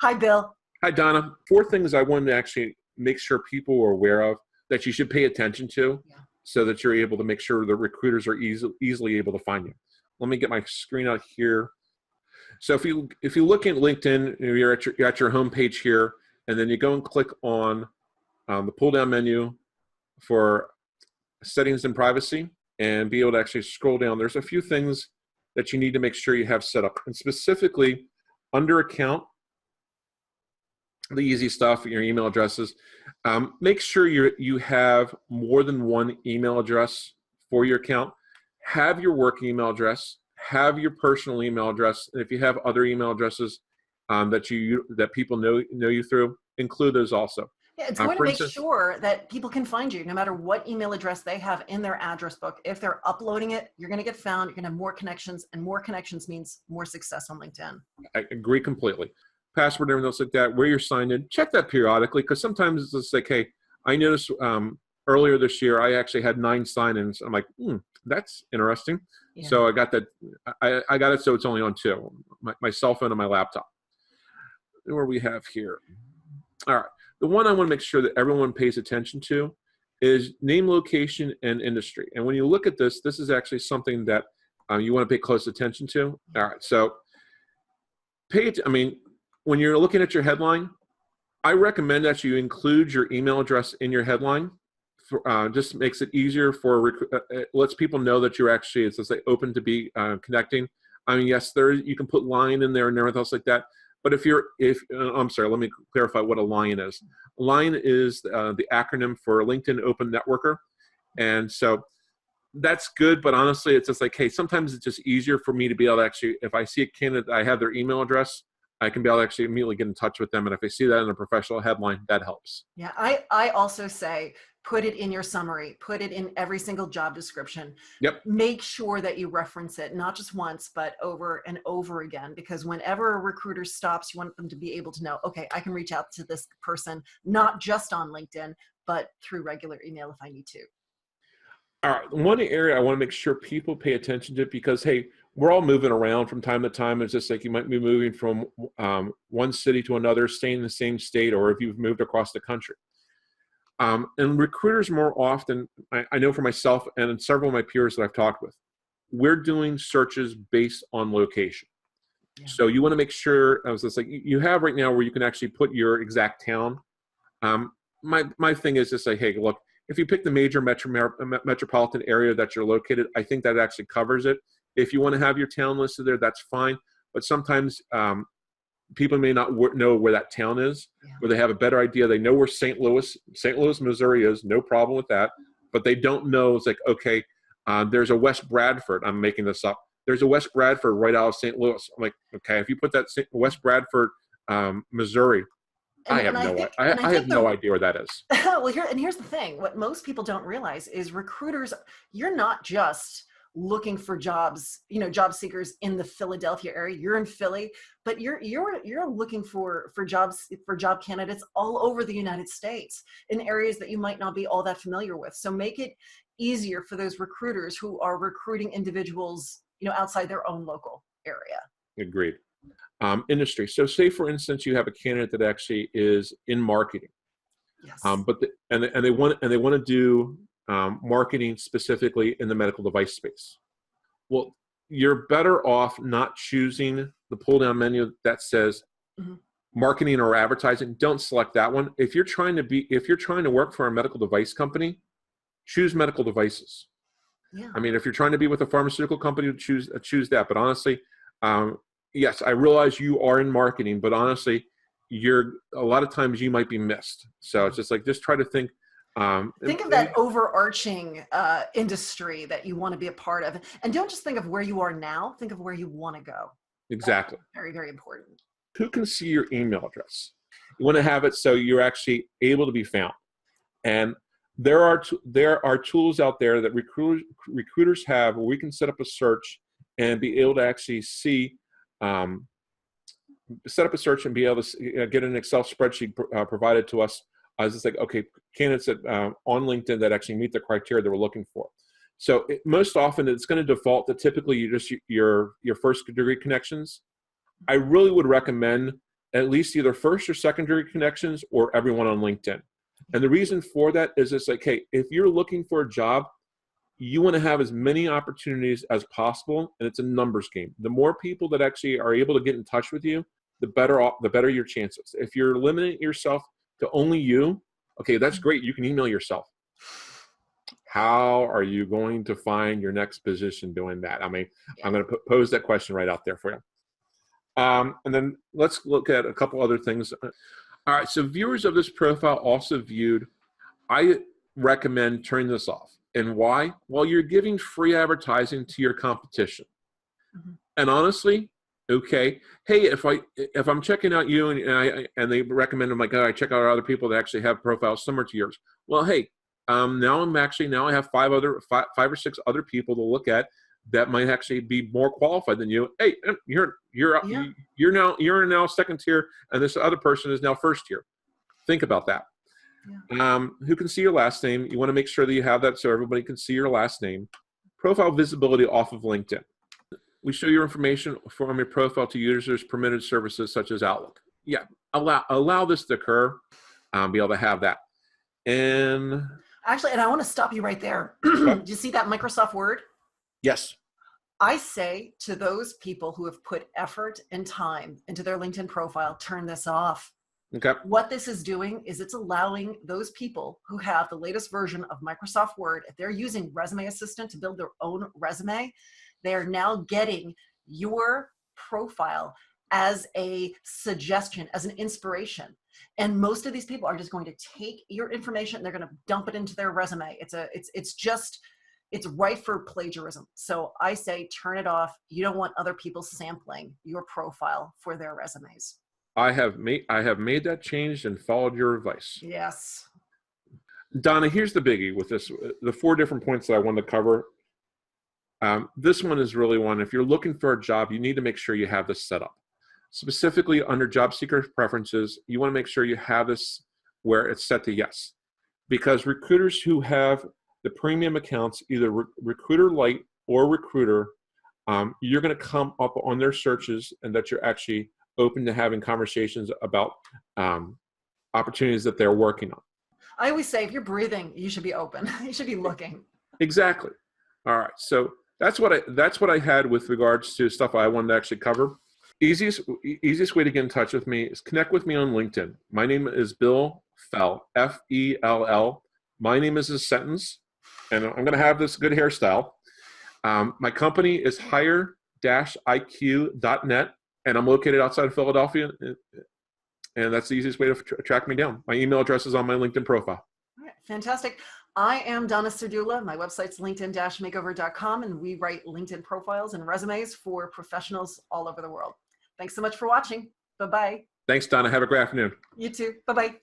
Hi, Bill. Hi, Donna. Four things I wanted to actually make sure people are aware of that you should pay attention to Yeah. so that you're able to make sure the recruiters are easily able to find you. Let me get my screen out here. So if you look at LinkedIn, you're at your home page here, and then you go and click on the pull down menu for settings and privacy, and be able to actually scroll down. There's a few things that you need to make sure you have set up, and specifically under account, the easy stuff, your email addresses. Make sure you have more than one email address for your account. Have your work email address, have your personal email address, and if you have other email addresses that people know you through, include those also. Yeah, it's going to For make instance, sure that people can find you no matter what email address they have in their address book. If they're uploading it, you're going to get found. You're going to have more connections, and more connections means more success on LinkedIn. I agree completely. Password, everything else like that, where you're signed in, check that periodically, because sometimes it's just like, hey, I noticed earlier this year I actually had 9 sign-ins. I'm like, that's interesting. Yeah. So I got that. I got it, so it's only on 2, my cell phone and my laptop. And where we have here. All right. The one I want to make sure that everyone pays attention to is name, location, and industry. And when you look at this, this is actually something that you want to pay close attention to. All right. So when you're looking at your headline, I recommend that you include your email address in your headline. Just makes it easier it lets people know that you're actually, it's just like open to be connecting. Yes, you can put line in there and everything else like that. But I'm sorry, let me clarify what a line is. Line is the acronym for LinkedIn Open Networker. And so that's good, but honestly, it's just like, hey, sometimes it's just easier for me to be able to actually, if I see a candidate, I have their email address, I can be able to actually immediately get in touch with them. And if I see that in a professional headline, that helps. Yeah, I also say, put it in your summary, put it in every single job description. Yep. Make sure that you reference it, not just once, but over and over again, because whenever a recruiter stops, you want them to be able to know, okay, I can reach out to this person, not just on LinkedIn, but through regular email if I need to. All right. One area I want to make sure people pay attention to, because, hey, we're all moving around from time to time. It's just like you might be moving from one city to another, staying in the same state, or if you've moved across the country. And recruiters more often, I know for myself and several of my peers that I've talked with, we're doing searches based on location. Yeah. So you want to make sure, I was just like, you have right now where you can actually put your exact town. My thing is just like, hey, look, if you pick the major metropolitan area that you're located, I think that actually covers it. If you want to have your town listed there, that's fine. But sometimes people may not know where that town is, where they have a better idea. They know where St. Louis, Missouri is, no problem with that. But they don't know, it's like, okay, there's a West Bradford. I'm making this up. There's a West Bradford right out of St. Louis. I'm like, okay, if you put that West Bradford, Missouri, I have no idea where that is. Well, here's the thing. What most people don't realize is recruiters, you're not just looking for jobs, job seekers in the Philadelphia area. You're in Philly, but you're looking for jobs, for job candidates all over the United States in areas that you might not be all that familiar with. So make it easier for those recruiters who are recruiting individuals, outside their own local area. Agreed. Industry. So say, for instance, you have a candidate that actually is in marketing. Yes. But they want to do marketing specifically in the medical device space. Well, you're better off not choosing the pull down menu that says marketing or advertising. Don't select that one. If you're trying to work for a medical device company, choose medical devices. Yeah. If you're trying to be with a pharmaceutical company, choose that. But honestly, yes, I realize you are in marketing, but honestly, a lot of times you might be missed. So it's just like, just try to think. Think of that overarching industry that you want to be a part of. And don't just think of where you are now, think of where you want to go. Exactly. That's very, very important. Who can see your email address? You want to have it so you're actually able to be found. And there are tools out there that recruiters have where we can set up a search and be able to actually see, set up a search and be able to get an Excel spreadsheet provided to us. It's just like, okay, candidates on LinkedIn that actually meet the criteria that we're looking for. So most often it's going to default to typically your first degree connections. I really would recommend at least either first or secondary connections or everyone on LinkedIn. And the reason for that is it's like, hey, if you're looking for a job, you want to have as many opportunities as possible, and it's a numbers game. The more people that actually are able to get in touch with you, the better your chances. If you're limiting yourself to only you, okay, that's great. You can email yourself. How are you going to find your next position doing that? I mean, I'm going to pose that question right out there for you. And then let's look at a couple other things. All right, so viewers of this profile also viewed, I recommend turning this off. And why? Well, you're giving free advertising to your competition. Mm-hmm. And honestly, okay, hey, if I'm checking out you and they recommend, I'm like, oh, I check out other people that actually have profiles similar to yours. Well, hey, now I have five or six other people to look at that might actually be more qualified than you. Hey, you're now second tier, and this other person is now first tier. Think about that. Yeah. Who can see your last name? You want to make sure that you have that so everybody can see your last name. Profile visibility off of LinkedIn. We show your information from your profile to users permitted services such as Outlook. Yeah, allow this to occur. Be able to have that. And actually, and I want to stop you right there. Do you see that Microsoft Word? Yes. I say to those people who have put effort and time into their LinkedIn profile, turn this off. Okay. What this is doing is it's allowing those people who have the latest version of Microsoft Word, if they're using Resume Assistant to build their own resume, they are now getting your profile as a suggestion, as an inspiration. And most of these people are just going to take your information, they're going to dump it into their resume. It's rife for plagiarism. So I say, turn it off. You don't want other people sampling your profile for their resumes. I have made that change and followed your advice. Yes. Donna, here's the biggie with this, the 4 different points that I wanted to cover. This one is really one, if you're looking for a job, you need to make sure you have this set up. Specifically under job seeker preferences, you want to make sure you have this where it's set to yes. Because recruiters who have the premium accounts, either Recruiter Lite or Recruiter, you're going to come up on their searches and that you're actually open to having conversations about opportunities that they're working on. I always say, if you're breathing, you should be open. You should be looking. Exactly. All right. So that's what I had with regards to stuff I wanted to actually cover. Easiest way to get in touch with me is connect with me on LinkedIn. My name is Bill Fell, F-E-L-L. My name is a sentence, and I'm going to have this good hairstyle. My company is hire-iq.net. And I'm located outside of Philadelphia, and that's the easiest way to track me down. My email address is on my LinkedIn profile. All right, fantastic. I am Donna Serdula. My website's linkedin-makeover.com, and we write LinkedIn profiles and resumes for professionals all over the world. Thanks so much for watching. Bye-bye. Thanks, Donna. Have a great afternoon. You too. Bye-bye.